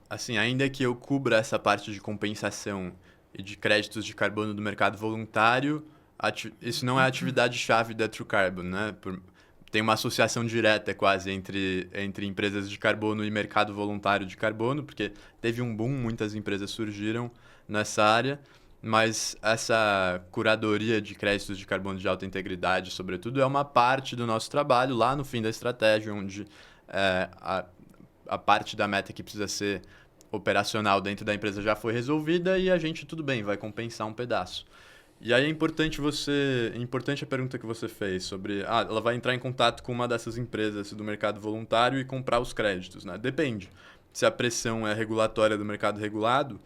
assim, ainda que eu cubra essa parte de compensação e de créditos de carbono do mercado voluntário, isso não é a atividade-chave da True Carbon, né? Tem uma associação direta quase entre empresas de carbono e mercado voluntário de carbono, porque teve um boom, muitas empresas surgiram nessa área, mas essa curadoria de créditos de carbono de alta integridade, sobretudo, é uma parte do nosso trabalho lá no fim da estratégia, onde a parte da meta que precisa ser operacional dentro da empresa já foi resolvida e a gente, tudo bem, vai compensar um pedaço. E aí é importante a pergunta que você fez sobre, ela vai entrar em contato com uma dessas empresas do mercado voluntário e comprar os créditos, né? Depende. Se a pressão é regulatória do mercado regulado,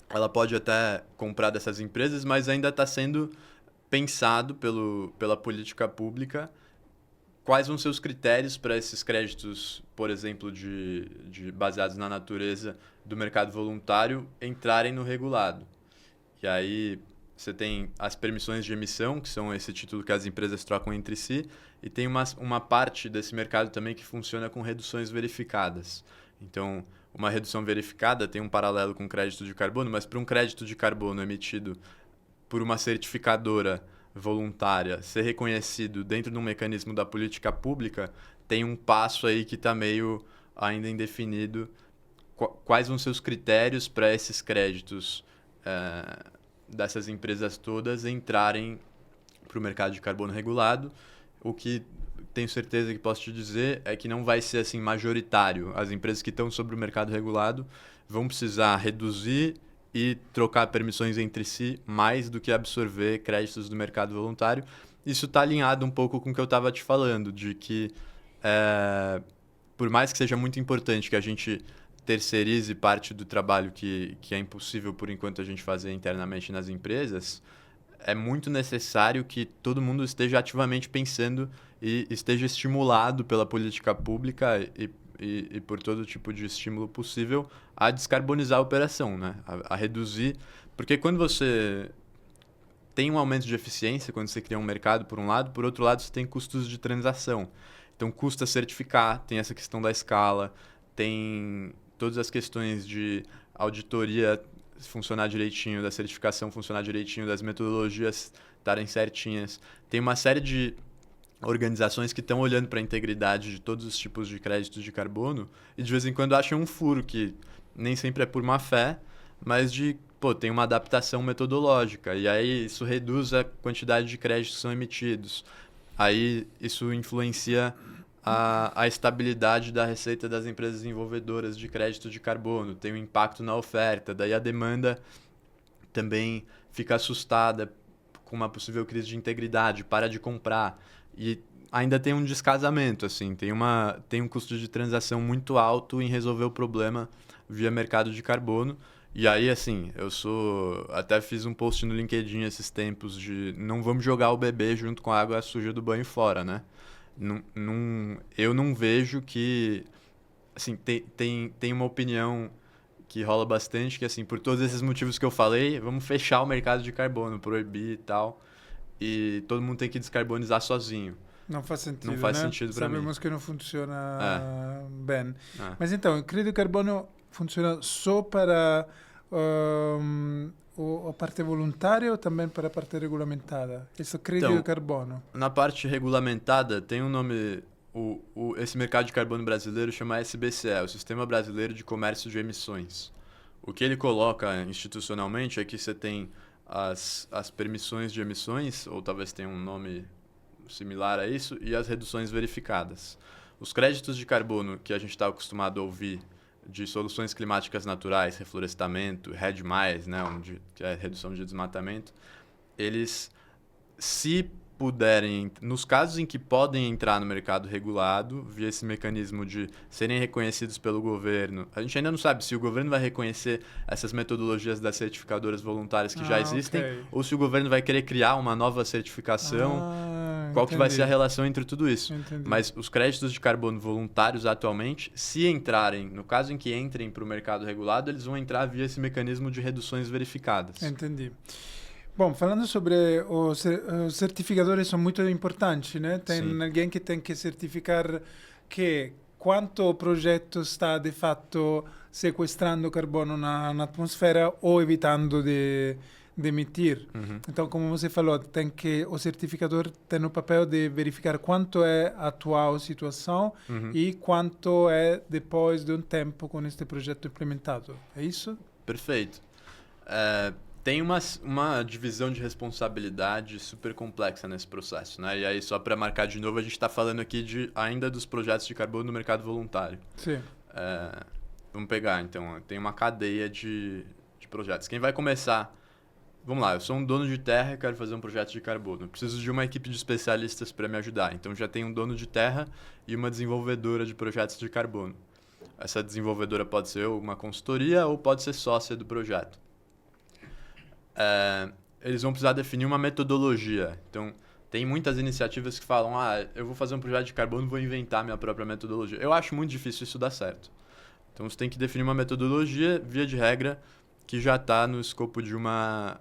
ela pode até comprar dessas empresas, mas ainda está sendo pensado pela política pública quais vão ser os critérios para esses créditos, por exemplo, baseados na natureza do mercado voluntário entrarem no regulado. E aí você tem as permissões de emissão, que são esse título que as empresas trocam entre si, e tem uma parte desse mercado também que funciona com reduções verificadas. Então, uma redução verificada tem um paralelo com crédito de carbono, mas para um crédito de carbono emitido por uma certificadora voluntária ser reconhecido dentro de um mecanismo da política pública, tem um passo aí que está meio ainda indefinido. Quais vão ser os critérios para esses créditos dessas empresas todas entrarem para o mercado de carbono regulado? O que tenho certeza que posso te dizer é que não vai ser assim majoritário. As empresas que estão sobre o mercado regulado vão precisar reduzir e trocar permissões entre si mais do que absorver créditos do mercado voluntário. Isso está alinhado um pouco com o que eu estava te falando, de que por mais que seja muito importante que a gente terceirize parte do trabalho que é impossível por enquanto a gente fazer internamente nas empresas, é muito necessário que todo mundo esteja ativamente pensando e esteja estimulado pela política pública e por todo tipo de estímulo possível a descarbonizar a operação, né? A reduzir. Porque quando você tem um aumento de eficiência, quando você cria um mercado por um lado, por outro lado você tem custos de transação. Então custa certificar, tem essa questão da escala, tem todas as questões de auditoria funcionar direitinho, da certificação funcionar direitinho, das metodologias estarem certinhas. Tem uma série de organizações que estão olhando para a integridade de todos os tipos de créditos de carbono e de vez em quando acham um furo que nem sempre é por má fé, mas tem uma adaptação metodológica e aí isso reduz a quantidade de créditos que são emitidos. Aí isso influencia a estabilidade da receita das empresas desenvolvedoras de crédito de carbono, tem um impacto na oferta, daí a demanda também fica assustada com uma possível crise de integridade, para de comprar. E ainda tem um descasamento, assim, tem um custo de transação muito alto em resolver o problema via mercado de carbono. E aí, assim, até fiz um post no LinkedIn esses tempos de não vamos jogar o bebê junto com a água suja do banho fora, né? Eu não vejo que... Assim, tem uma opinião que rola bastante, que assim, por todos esses motivos que eu falei, vamos fechar o mercado de carbono, proibir e tal, e todo mundo tem que descarbonizar sozinho. Não faz sentido, Não faz né? sentido para mim. Sabemos que não funciona bem. É. Mas então, o crédito de carbono funciona só para a parte voluntária ou também para a parte regulamentada? Esse crédito de carbono. Na parte regulamentada, tem um nome... Esse mercado de carbono brasileiro chama SBCE, o Sistema Brasileiro de Comércio de Emissões. O que ele coloca institucionalmente é que você tem as permissões de emissões, ou talvez tenha um nome similar a isso, e as reduções verificadas. Os créditos de carbono que a gente está acostumado a ouvir de soluções climáticas naturais, reflorestamento, REDD+, né, que é redução de desmatamento, eles, se puderem, nos casos em que podem entrar no mercado regulado, via esse mecanismo de serem reconhecidos pelo governo, a gente ainda não sabe se o governo vai reconhecer essas metodologias das certificadoras voluntárias que já existem, ou se o governo vai querer criar uma nova certificação, qual que vai ser a relação entre tudo isso. Entendi. Mas os créditos de carbono voluntários atualmente, se entrarem, no caso em que entrem para o mercado regulado, eles vão entrar via esse mecanismo de reduções verificadas. Entendi. Bom, falando sobre os certificadores, são muito importantes, né? Tem Sim. alguém que tem que certificar que quanto o projeto está, de fato, sequestrando carbono na atmosfera ou evitando de emitir. Uhum. Então, como você falou, o certificador tem o papel de verificar quanto é a atual situação e quanto é depois de um tempo com este projeto implementado. É isso? Perfeito. Tem uma divisão de responsabilidade super complexa nesse processo, né? E aí, só para marcar de novo, a gente está falando aqui ainda dos projetos de carbono no mercado voluntário. Sim. Vamos pegar, então, tem uma cadeia de projetos. Quem vai começar... Vamos lá, eu sou um dono de terra e quero fazer um projeto de carbono. Eu preciso de uma equipe de especialistas para me ajudar. Então, já tem um dono de terra e uma desenvolvedora de projetos de carbono. Essa desenvolvedora pode ser uma consultoria ou pode ser sócia do projeto. Eles vão precisar definir uma metodologia. Então, tem muitas iniciativas que falam, eu vou fazer um projeto de carbono e vou inventar minha própria metodologia. Eu acho muito difícil isso dar certo. Então, você tem que definir uma metodologia, via de regra, que já está no escopo de uma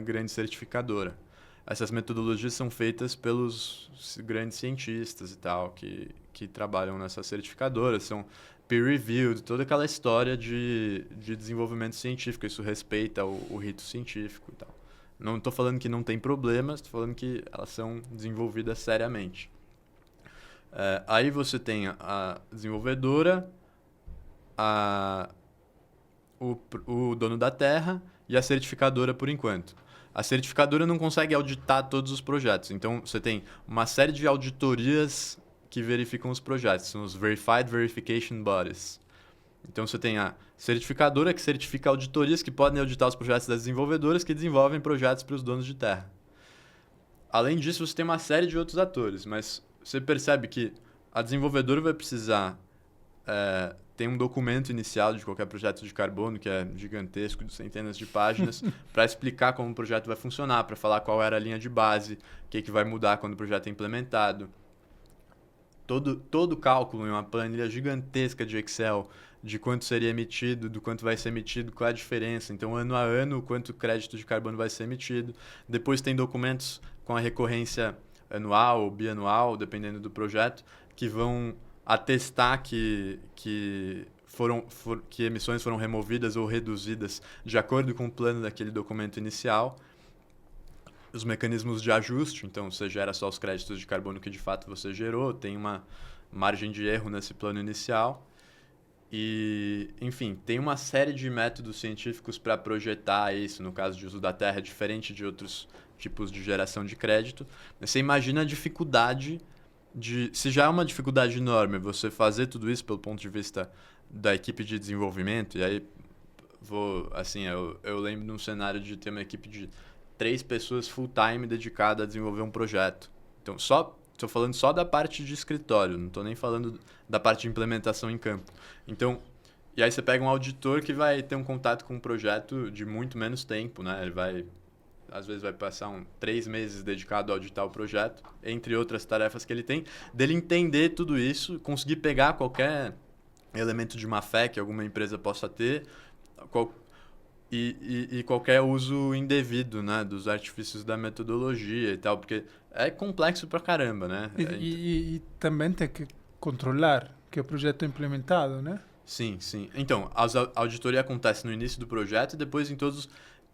grande certificadora. Essas metodologias são feitas pelos grandes cientistas e tal, que trabalham nessas certificadoras, são peer-reviewed, toda aquela história de desenvolvimento científico, isso respeita o rito científico e tal. Não estou falando que não tem problemas, estou falando que elas são desenvolvidas seriamente. Aí você tem a desenvolvedora, o dono da terra e a certificadora por enquanto. A certificadora não consegue auditar todos os projetos, então você tem uma série de auditorias que verificam os projetos, são os Verified Verification Bodies. Então você tem a certificadora que certifica auditorias que podem auditar os projetos das desenvolvedoras que desenvolvem projetos para os donos de terra. Além disso, você tem uma série de outros atores, mas você percebe que a desenvolvedora vai precisar tem um documento inicial de qualquer projeto de carbono, que é gigantesco, de centenas de páginas, para explicar como o projeto vai funcionar, para falar qual era a linha de base, o que vai mudar quando o projeto é implementado. Todo cálculo em uma planilha gigantesca de Excel de quanto seria emitido, do quanto vai ser emitido, qual é a diferença. Então, ano a ano, quanto crédito de carbono vai ser emitido. Depois tem documentos com a recorrência anual ou bianual, dependendo do projeto, que vão atestar que emissões foram removidas ou reduzidas de acordo com o plano daquele documento inicial. Os mecanismos de ajuste, então você gera só os créditos de carbono que de fato você gerou, tem uma margem de erro nesse plano inicial. E, enfim, tem uma série de métodos científicos para projetar isso, no caso de uso da terra, diferente de outros tipos de geração de crédito. Você imagina a dificuldade se já é uma dificuldade enorme você fazer tudo isso pelo ponto de vista da equipe de desenvolvimento, e aí eu lembro de um cenário de ter uma equipe de 3 pessoas full-time dedicada a desenvolver um projeto. Então, só estou falando só da parte de escritório, não estou nem falando da parte de implementação em campo. Então, e aí você pega um auditor que vai ter um contato com um projeto de muito menos tempo, né? Ele vai, às vezes vai passar 3 meses dedicado a auditar o projeto, entre outras tarefas que ele tem, dele entender tudo isso, conseguir pegar qualquer elemento de má fé que alguma empresa possa ter, e qualquer uso indevido, né, dos artifícios da metodologia e tal, porque é complexo pra caramba, né? E também tem que controlar que o projeto é implementado, né? Sim, sim. Então, a auditoria acontece no início do projeto e depois em todos...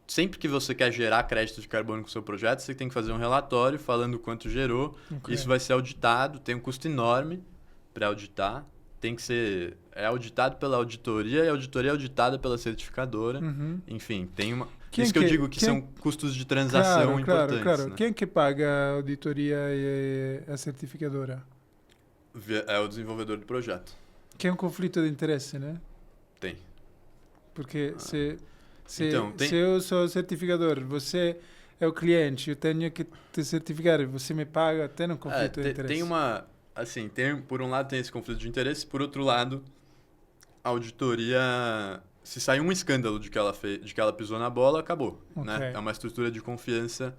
Sempre que você quer gerar crédito de carbono com o seu projeto, você tem que fazer um relatório falando quanto gerou. Okay. Isso vai ser auditado, tem um custo enorme para auditar. Tem que ser... É auditado pela auditoria e a auditoria é auditada pela certificadora. Uhum. Enfim, tem uma... Isso que eu digo que são custos de transação importantes. Claro. Né? Quem que paga a auditoria e a certificadora? É o desenvolvedor do projeto. Que é um conflito de interesse, né? Tem. Porque se eu sou certificador, você é o cliente, eu tenho que te certificar, você me paga, tem um conflito de interesse. Tem uma... Assim, por um lado tem esse conflito de interesse, por outro lado, a auditoria... Se sair um escândalo de que ela pisou na bola, acabou. Okay. Né? É uma estrutura de confiança.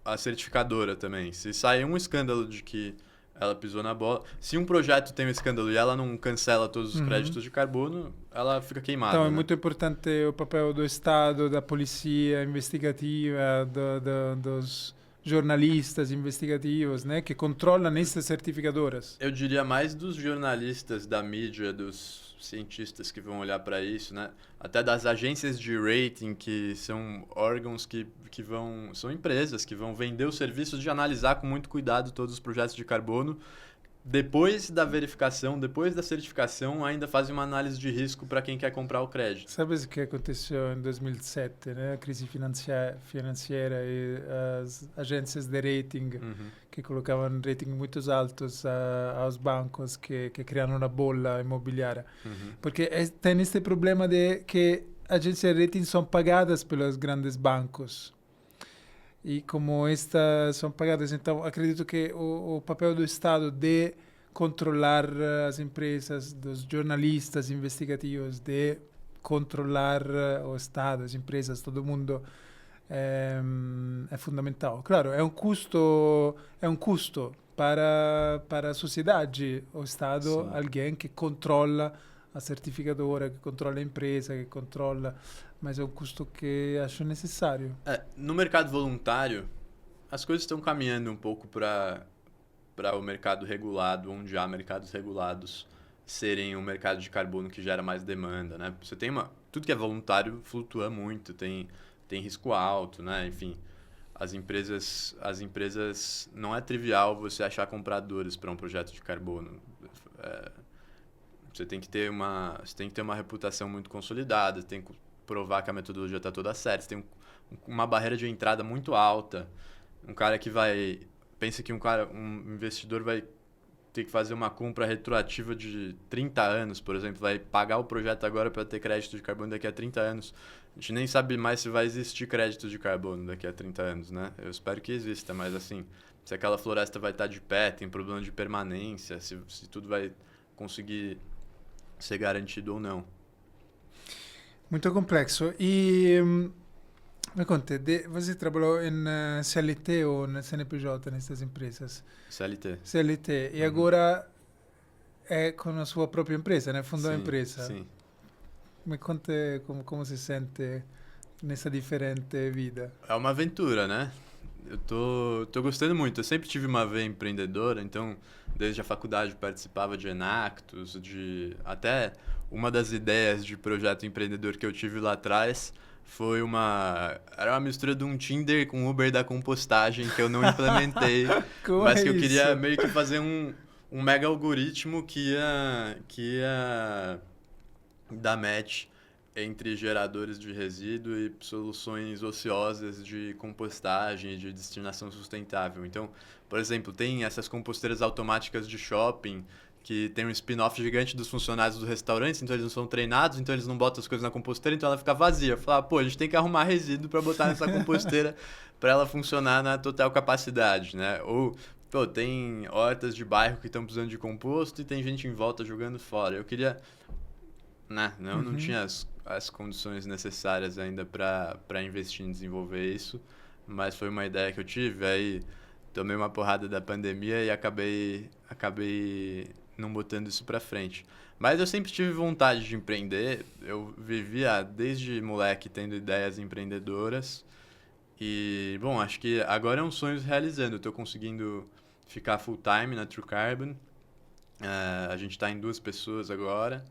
A certificadora também. Se sair um escândalo de que ela pisou na bola... Se um projeto tem um escândalo e ela não cancela todos os créditos de carbono, ela fica queimada. Então, né? É muito importante o papel do Estado, da polícia investigativa, dos jornalistas investigativos, né, que controlam essas certificadoras. Eu diria mais dos jornalistas, da mídia, dos cientistas que vão olhar para isso, né? Até das agências de rating, que são órgãos que são empresas que vão vender os serviços de analisar com muito cuidado todos os projetos de carbono. Depois da verificação, depois da certificação, ainda fazem uma análise de risco para quem quer comprar o crédito. Sabe o que aconteceu em 2007, né? A crise financeira e as agências de rating que colocavam rating muito altos aos bancos que criaram uma bola imobiliária. Porque tem este problema de que agências de rating são pagadas pelos grandes bancos. E como estas são pagadas, então acredito que o papel do Estado de controlar as empresas, dos jornalistas investigativos, de controlar o Estado, as empresas, todo mundo, é fundamental. Claro, é um custo para a sociedade, o Estado, sim, alguém que controla a certificadora, que controla a empresa, que controla... Mas é um custo que acho necessário. No mercado voluntário, as coisas estão caminhando um pouco para o mercado regulado, onde há mercados regulados serem um mercado de carbono que gera mais demanda, né? Você tem tudo que é voluntário flutua muito, tem risco alto, né? Enfim, as empresas não é trivial você achar compradores para um projeto de carbono. Você tem que ter uma reputação muito consolidada, tem que provar que a metodologia está toda certa, tem uma barreira de entrada muito alta. Um cara que pensa que um investidor vai ter que fazer uma compra retroativa de 30 anos, por exemplo, vai pagar o projeto agora para ter crédito de carbono daqui a 30 anos. A gente nem sabe mais se vai existir crédito de carbono daqui a 30 anos, né? Eu espero que exista, mas assim, se aquela floresta vai estar de pé, tem problema de permanência, se tudo vai conseguir ser garantido ou não. Muito complexo. E me conte, você trabalhou em CLT ou na CNPJ nessas empresas? CLT. CLT. E agora é com a sua própria empresa, né? Fundou a empresa. Sim. Me conte como se sente nessa diferente vida. É uma aventura, né? Eu tô gostando muito. Eu sempre tive uma veia empreendedora, então desde a faculdade participava de Enactus, até uma das ideias de projeto empreendedor que eu tive lá atrás era uma mistura de um Tinder com Uber da compostagem que eu não implementei, mas que eu queria meio que fazer um mega algoritmo que ia dar match entre geradores de resíduo e soluções ociosas de compostagem e de destinação sustentável. Então, por exemplo, tem essas composteiras automáticas de shopping que tem um spin-off gigante dos funcionários dos restaurantes, então eles não são treinados, então eles não botam as coisas na composteira, então ela fica vazia. Falar, pô, a gente tem que arrumar resíduo para botar nessa composteira para ela funcionar na total capacidade, né? Ou, pô, tem hortas de bairro que estão precisando de composto e tem gente em volta jogando fora. Eu queria... Né? Não tinha as condições necessárias ainda para investir em desenvolver isso, mas foi uma ideia que eu tive, aí tomei uma porrada da pandemia e acabei não botando isso para frente. Mas eu sempre tive vontade de empreender, eu vivia desde moleque tendo ideias empreendedoras e, bom, acho que agora é um sonho se realizando, eu estou conseguindo ficar full time na True Carbon, a gente está em 2 pessoas agora.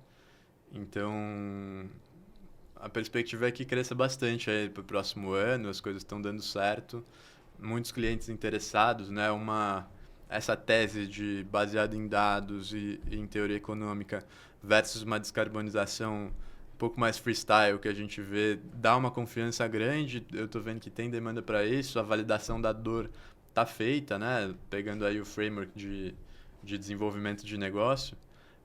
Então, a perspectiva é que cresça bastante aí para o próximo ano, as coisas estão dando certo, muitos clientes interessados, né? Essa tese de baseada em dados e em teoria econômica versus uma descarbonização um pouco mais freestyle que a gente vê, dá uma confiança grande, eu estou vendo que tem demanda para isso, a validação da dor está feita, né? Pegando aí o framework de desenvolvimento de negócio.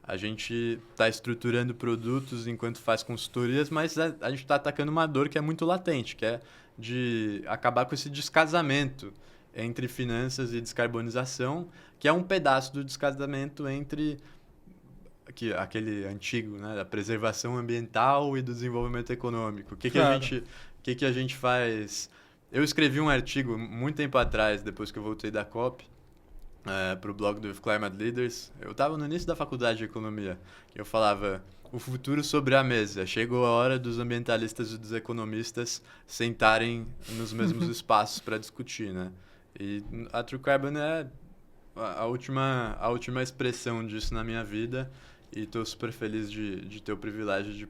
A gente está estruturando produtos enquanto faz consultorias, mas a gente está atacando uma dor que é muito latente, que é de acabar com esse descasamento entre finanças e descarbonização, que é um pedaço do descasamento entre aquele antigo, né, da preservação ambiental e do desenvolvimento econômico. O que a gente faz? Eu escrevi um artigo muito tempo atrás, depois que eu voltei da COP, para o blog do Climate Leaders. Eu estava no início da faculdade de economia, que eu falava o futuro sobre a mesa. Chegou a hora dos ambientalistas e dos economistas sentarem nos mesmos espaços para discutir, né? E a True Carbon é a última expressão disso na minha vida e estou super feliz de ter o privilégio de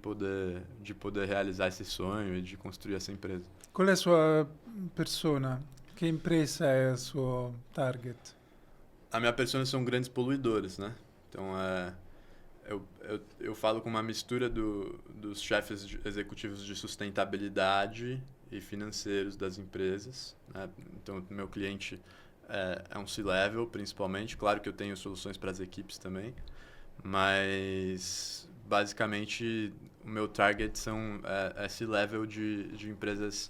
poder realizar esse sonho e de construir essa empresa. Qual é a sua persona? Que empresa é a sua target? A minha persona são grandes poluidores, né? Então, eu falo com uma mistura dos chefes executivos de sustentabilidade e financeiros das empresas, né? Então, meu cliente é um C-level, principalmente. Claro que eu tenho soluções para as equipes também, mas, basicamente, o meu target são C-level de empresas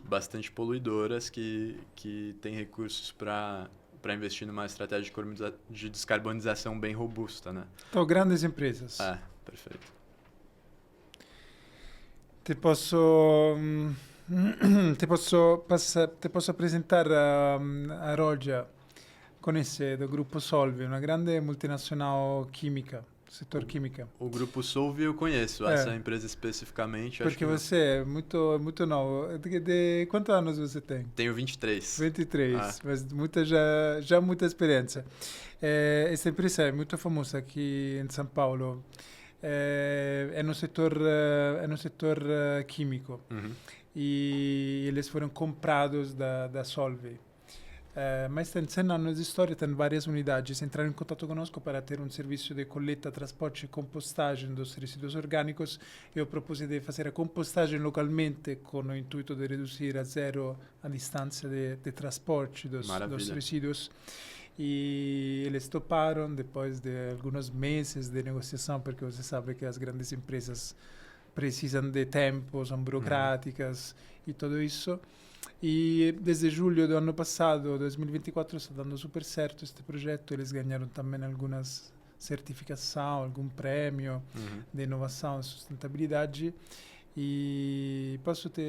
bastante poluidoras que têm recursos para investir numa estratégia de descarbonização bem robusta, né? Então, grandes empresas. Perfeito. Ti posso apresentar a Rogia, conhece, do Gruppo Solvay, uma grande multinacional química, setor química. O Grupo Solvay eu conheço, essa empresa especificamente. Porque você é muito novo. De quantos anos você tem? Tenho 23. 23, mas já muita experiência. Essa empresa é muito famosa aqui em São Paulo. É no setor químico. E eles foram comprados da Solvay. Mas tem 100 anos de história, tem várias unidades. Entraram em contato conosco para ter um serviço de coleta, transporte e compostagem dos resíduos orgânicos. Eu propus de fazer a compostagem localmente com o intuito de reduzir a zero a distância de transporte dos resíduos. E eles toparam depois de alguns meses de negociação, porque você sabe que as grandes empresas precisam de tempo, são burocráticas e tudo isso. E desde julho do ano passado, 2024, está dando super certo este projeto. Eles ganharam também algumas certificações, algum prêmio de inovação e sustentabilidade. E posso te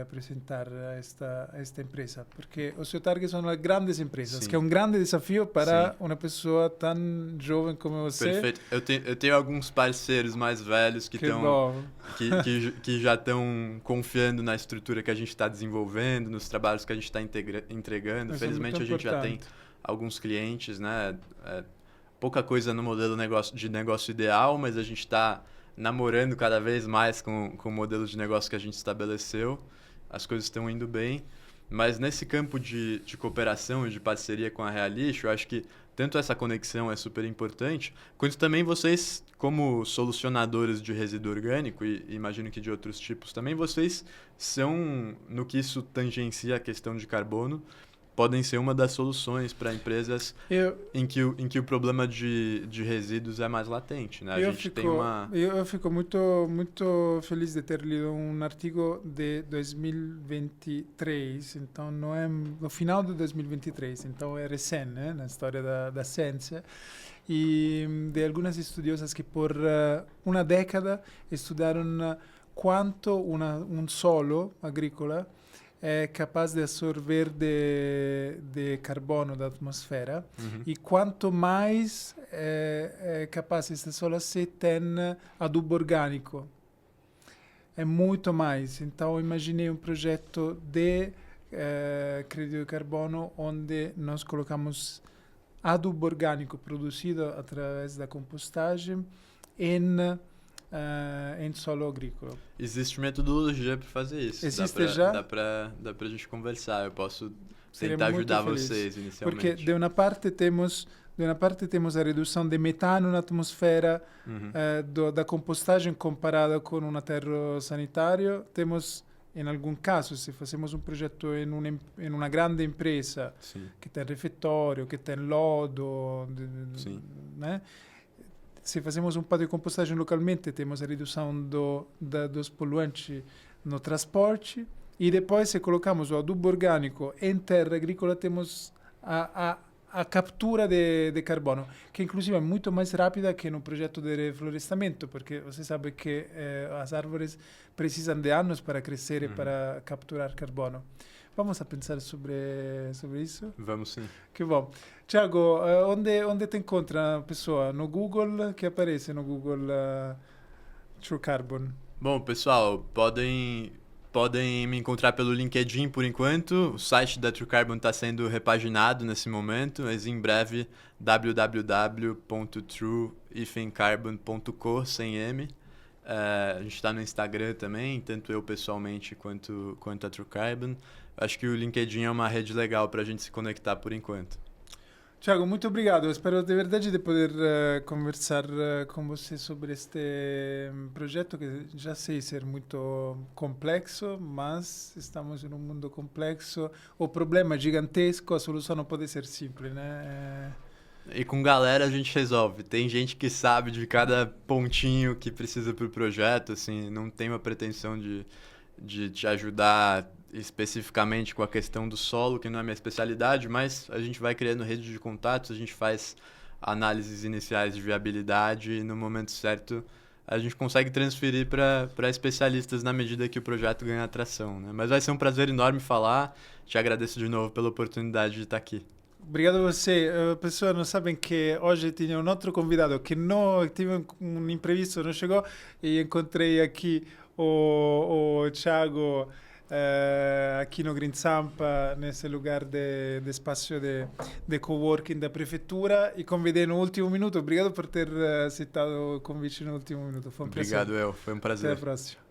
apresentar esta empresa, porque o seu target são as grandes empresas, Sim. que é um grande desafio para Sim. uma pessoa tão jovem como você. Perfeito. Eu tenho alguns parceiros mais velhos que já estão confiando na estrutura que a gente está desenvolvendo, nos trabalhos que a gente está entregando. Mas felizmente a gente já tem alguns clientes, né? Pouca coisa no modelo de negócio ideal, mas a gente está namorando cada vez mais com o modelo de negócio que a gente estabeleceu. As coisas estão indo bem. Mas nesse campo de cooperação e de parceria com a Realix, eu acho que tanto essa conexão é super importante, quanto também vocês, como solucionadores de resíduo orgânico, e imagino que de outros tipos também, vocês são, no que isso tangencia a questão de carbono, podem ser uma das soluções para empresas em que o problema de resíduos é mais latente, né? Eu fico muito, muito feliz de ter lido um artigo de 2023, então não é no final de 2023, então é recente, né, na história da ciência, e de algumas estudiosas que por uma década estudaram quanto um solo agrícola é capaz de absorver de carbono da atmosfera e quanto mais é capaz esse solo se tem adubo orgânico. É muito mais. Então, imaginei um projeto de crédito de carbono onde nós colocamos adubo orgânico produzido através da compostagem em solo agrícola. Existe metodologia para fazer isso. Existe já? Dá pra gente conversar. Eu posso tentar ajudar vocês inicialmente. Porque de uma parte temos a redução de metano na atmosfera da compostagem comparada com um aterro sanitário. Temos, em algum caso, se fazemos um projeto em uma grande empresa que tem refeitório, que tem lodo, né? Se fazemos um pátio de compostagem localmente, temos a redução dos poluentes no transporte. E depois, se colocamos o adubo orgânico em terra agrícola, temos a captura de carbono, que inclusive é muito mais rápida que no projeto de reflorestamento, porque você sabe que as árvores precisam de anos para crescer e para capturar carbono. Vamos a pensar sobre isso? Vamos sim. Que bom. Tiago, onde te encontra a pessoa? No Google? Que aparece no Google True Carbon? Bom, pessoal, podem me encontrar pelo LinkedIn por enquanto. O site da True Carbon está sendo repaginado nesse momento, mas em breve www.true-carbon.co sem M. A gente está no Instagram também, tanto eu pessoalmente quanto a True Carbon. Acho que o LinkedIn é uma rede legal para a gente se conectar por enquanto. Tiago, muito obrigado. Eu espero de verdade de poder conversar com você sobre este projeto que já sei ser muito complexo, mas estamos em um mundo complexo. O problema é gigantesco, a solução não pode ser simples, né? E com galera a gente resolve. Tem gente que sabe de cada pontinho que precisa para o projeto, assim, não tem uma pretensão de te ajudar especificamente com a questão do solo, que não é minha especialidade, mas a gente vai criando rede de contatos, a gente faz análises iniciais de viabilidade e no momento certo a gente consegue transferir para especialistas na medida que o projeto ganha atração, né? Mas vai ser um prazer enorme falar. Te agradeço de novo pela oportunidade de estar aqui. Obrigado a você. Pessoas não sabem que hoje tinha um outro convidado que não tive um imprevisto, não chegou, e encontrei aqui o Tiago aqui no Green Sampa, nesse lugar de espaço de coworking da prefeitura, e convidei no último minuto. Obrigado por ter aceitado o convite no último minuto. Foi um prazer. Obrigado, foi um prazer. Até a próxima.